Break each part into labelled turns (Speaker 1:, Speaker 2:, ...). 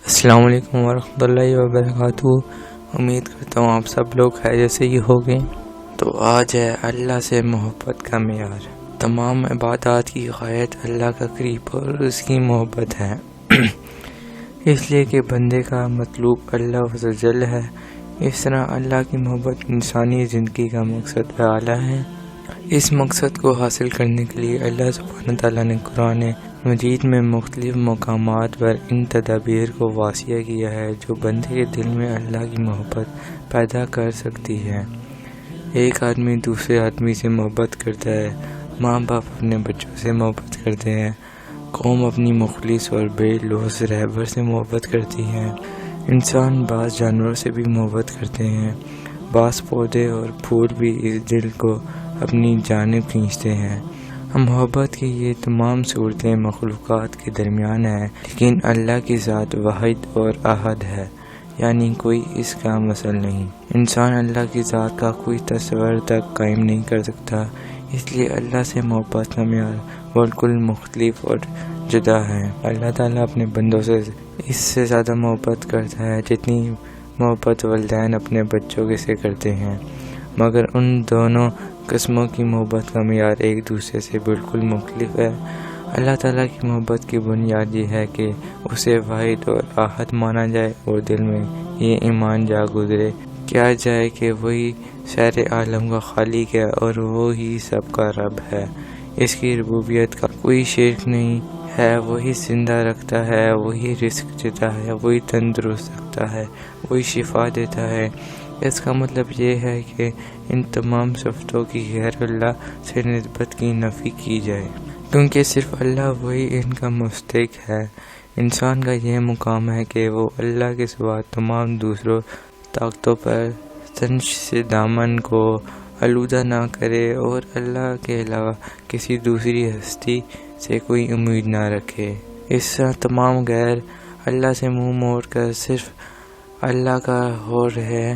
Speaker 1: السلام علیکم ورحمۃ اللہ وبرکاتہ۔ امید کرتا ہوں آپ سب لوگ خیریت سے ہی ہوگے۔ تو آج ہے اللہ سے محبت کا معیار۔ تمام عبادات کی غایت اللہ کا قریب اور اس کی محبت ہے، اس لیے کہ بندے کا مطلوب اللہ عز و جل ہے۔ اس طرح اللہ کی محبت انسانی زندگی کا مقصد اعلیٰ ہے۔ اس مقصد کو حاصل کرنے کے لیے اللہ سبحانہ تعالیٰ نے قرآن مجید میں مختلف مقامات پر ان تدابیر کو واضح کیا ہے جو بندے کے دل میں اللہ کی محبت پیدا کر سکتی ہے۔ ایک آدمی دوسرے آدمی سے محبت کرتا ہے، ماں باپ اپنے بچوں سے محبت کرتے ہیں، قوم اپنی مخلص اور بے لوث رہبر سے محبت کرتی ہے، انسان بعض جانوروں سے بھی محبت کرتے ہیں، بعض پودے اور پھول بھی اس دل کو اپنی جانب کھینچتے ہیں۔ محبت کی یہ تمام صورتیں مخلوقات کے درمیان ہیں، لیکن اللہ کی ذات واحد اور احد ہے، یعنی کوئی اس کا مثل نہیں۔ انسان اللہ کی ذات کا کوئی تصور تک قائم نہیں کر سکتا، اس لیے اللہ سے محبت کا معیار بالکل مختلف اور جدا ہے۔ اللہ تعالیٰ اپنے بندوں سے اس سے زیادہ محبت کرتا ہے جتنی محبت والدین اپنے بچوں کے سے کرتے ہیں، مگر ان دونوں قسموں کی محبت کا معیار ایک دوسرے سے بالکل مختلف ہے۔ اللہ تعالیٰ کی محبت کی بنیاد یہ ہے کہ اسے واحد اور احد مانا جائے اور دل میں یہ ایمان جا گزرے کیا جائے کہ وہی سارے عالم کا خالق ہے اور وہی سب کا رب ہے۔ اس کی ربوبیت کا کوئی شریک نہیں ہے، وہی زندہ رکھتا ہے، وہی رزق دیتا ہے، وہی تندرست رکھتا ہے، وہی شفا دیتا ہے۔ اس کا مطلب یہ ہے کہ ان تمام صفتوں کی غیر اللہ سے نسبت کی نفی کی جائے، کیونکہ صرف اللہ وہی ان کا مستحق ہے۔ انسان کا یہ مقام ہے کہ وہ اللہ کے سوا تمام دوسروں طاقتوں پر تنش سے دامن کو آلودہ نہ کرے اور اللہ کے علاوہ کسی دوسری ہستی سے کوئی امید نہ رکھے۔ اس طرح تمام غیر اللہ سے منہ موڑ کر صرف اللہ کا ہو رہے۔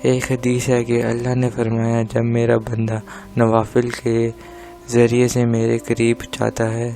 Speaker 1: ایک حدیث ہے کہ اللہ نے فرمایا، جب میرا بندہ نوافل کے ذریعے سے میرے قریب جاتا ہے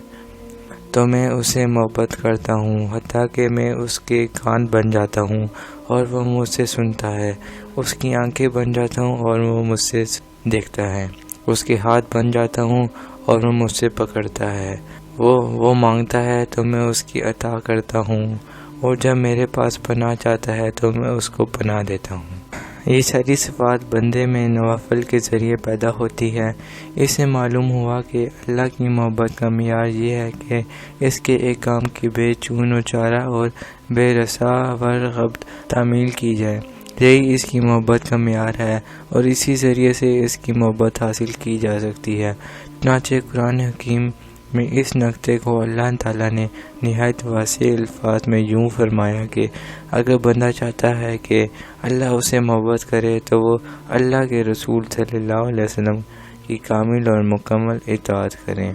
Speaker 1: تو میں اسے محبت کرتا ہوں، حتیٰ کہ میں اس کے کان بن جاتا ہوں اور وہ مجھ سے سنتا ہے، اس کی آنکھیں بن جاتا ہوں اور وہ مجھ سے دیکھتا ہے، اس کے ہاتھ بن جاتا ہوں اور وہ مجھ سے پکڑتا ہے، وہ مانگتا ہے تو میں اس کی عطا کرتا ہوں، اور جب میرے پاس پناہ چاہتا ہے تو میں اس کو پناہ دیتا ہوں۔ یہ ساری صفات بندے میں نوافل کے ذریعے پیدا ہوتی ہے۔ اس سے معلوم ہوا کہ اللہ کی محبت کا معیار یہ ہے کہ اس کے ایک کام کی بے چون و چارہ اور بے رسا ورغب تعمیل کی جائے، یہی اس کی محبت کا معیار ہے اور اسی ذریعے سے اس کی محبت حاصل کی جا سکتی ہے۔ چنانچہ قرآن حکیم میں اس نقطے کو اللہ تعالیٰ نے نہایت واضح الفاظ میں یوں فرمایا کہ اگر بندہ چاہتا ہے کہ اللہ اسے محبت کرے تو وہ اللہ کے رسول صلی اللہ علیہ وسلم کی کامل اور مکمل اطاعت کریں۔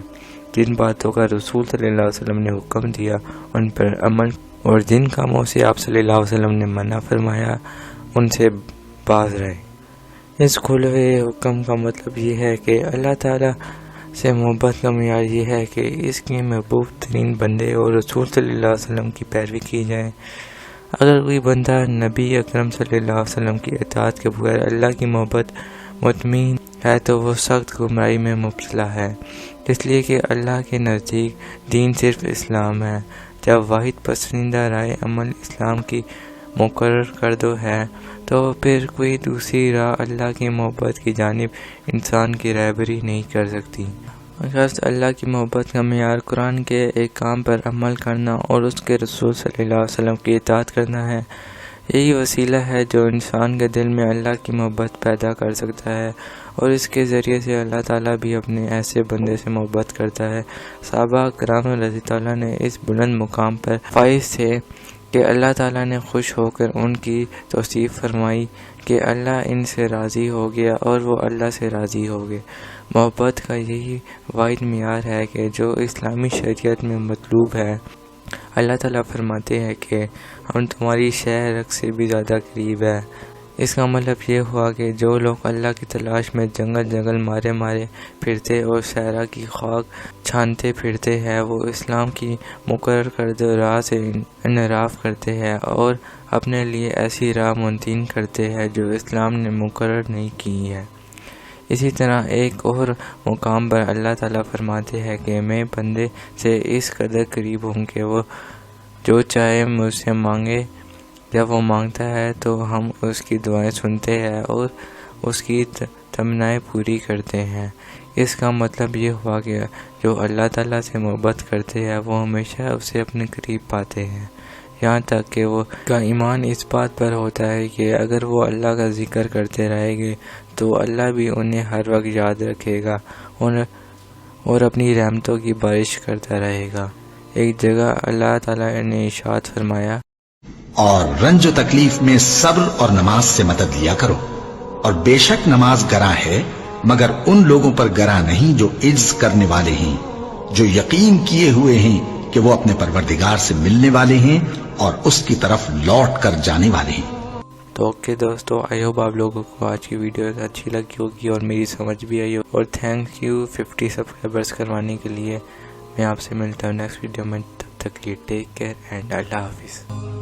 Speaker 1: جن باتوں کا رسول صلی اللہ علیہ وسلم نے حکم دیا ان پر عمل، اور جن کاموں سے آپ صلی اللہ علیہ وسلم نے منع فرمایا ان سے باز رہے۔ اس کھلے ہوئے حکم کا مطلب یہ ہے کہ اللہ تعالیٰ سے محبت کا معیار یہ ہے کہ اس کے محبوب ترین بندے اور رسول صلی اللہ علیہ وسلم کی پیروی کی جائے۔ اگر کوئی بندہ نبی اکرم صلی اللہ علیہ وسلم کی اطاعت کے بغیر اللہ کی محبت مطمئن ہے تو وہ سخت گمراہی میں مبتلا ہے، اس لیے کہ اللہ کے نزدیک دین صرف اسلام ہے۔ جب واحد پسندیدہ رائے عمل اسلام کی مقرر کردہ ہے تو پھر کوئی دوسری راہ اللہ کی محبت کی جانب انسان کی رہبری نہیں کر سکتی۔ غرض اللہ کی محبت کا معیار قرآن کے ایک کام پر عمل کرنا اور اس کے رسول صلی اللہ علیہ وسلم کی اطاعت کرنا ہے۔ یہی وسیلہ ہے جو انسان کے دل میں اللہ کی محبت پیدا کر سکتا ہے، اور اس کے ذریعے سے اللہ تعالیٰ بھی اپنے ایسے بندے سے محبت کرتا ہے۔ صحابہ کرام رضی اللہ عنہ نے اس بلند مقام پر فائز تھے کہ اللہ تعالیٰ نے خوش ہو کر ان کی توصیف فرمائی کہ اللہ ان سے راضی ہو گیا اور وہ اللہ سے راضی ہو گئے۔ محبت کا یہی واحد معیار ہے کہ جو اسلامی شریعت میں مطلوب ہے۔ اللہ تعالیٰ فرماتے ہیں کہ ہم تمہاری شہ رگ سے بھی زیادہ قریب ہے۔ اس کا مطلب یہ ہوا کہ جو لوگ اللہ کی تلاش میں جنگل جنگل مارے مارے پھرتے اور صحرا کی خاک چھانتے پھرتے ہیں، وہ اسلام کی مقرر کردہ راہ سے انحراف کرتے ہیں اور اپنے لیے ایسی راہ منتخب کرتے ہیں جو اسلام نے مقرر نہیں کی ہے۔ اسی طرح ایک اور مقام پر اللہ تعالیٰ فرماتے ہیں کہ میں بندے سے اس قدر قریب ہوں کہ وہ جو چاہے مجھ سے مانگے، جب وہ مانگتا ہے تو ہم اس کی دعائیں سنتے ہیں اور اس کی تمنائیں پوری کرتے ہیں۔ اس کا مطلب یہ ہوا کہ جو اللہ تعالیٰ سے محبت کرتے ہیں وہ ہمیشہ اسے اپنے قریب پاتے ہیں، یہاں تک کہ وہ کا ایمان اس بات پر ہوتا ہے کہ اگر وہ اللہ کا ذکر کرتے رہیں گے تو اللہ بھی انہیں ہر وقت یاد رکھے گا اور اپنی رحمتوں کی بارش کرتا رہے گا۔ ایک جگہ اللہ تعالیٰ نے ارشاد فرمایا،
Speaker 2: اور رنج و تکلیف میں صبر اور نماز سے مدد لیا کرو، اور بے شک نماز گراں ہے مگر ان لوگوں پر گراں نہیں جو عجز کرنے والے ہیں، جو یقین کیے ہوئے ہیں کہ وہ اپنے پروردگار سے ملنے والے ہیں اور اس کی طرف لوٹ کر جانے والے ہیں۔
Speaker 1: تو اوکے دوستو، آئی ہوپ آپ لوگوں کو آج کی ویڈیو اچھی لگی ہوگی اور میری سمجھ بھی آئی ہوگی، اور تھینک یو 50 سبسکرائبرز کروانے کے لیے۔ میں آپ سے ملتا ہوں نیکسٹ ویڈیو میں، تب تک کے لیے ٹیک کیئر اینڈ اللہ حافظ۔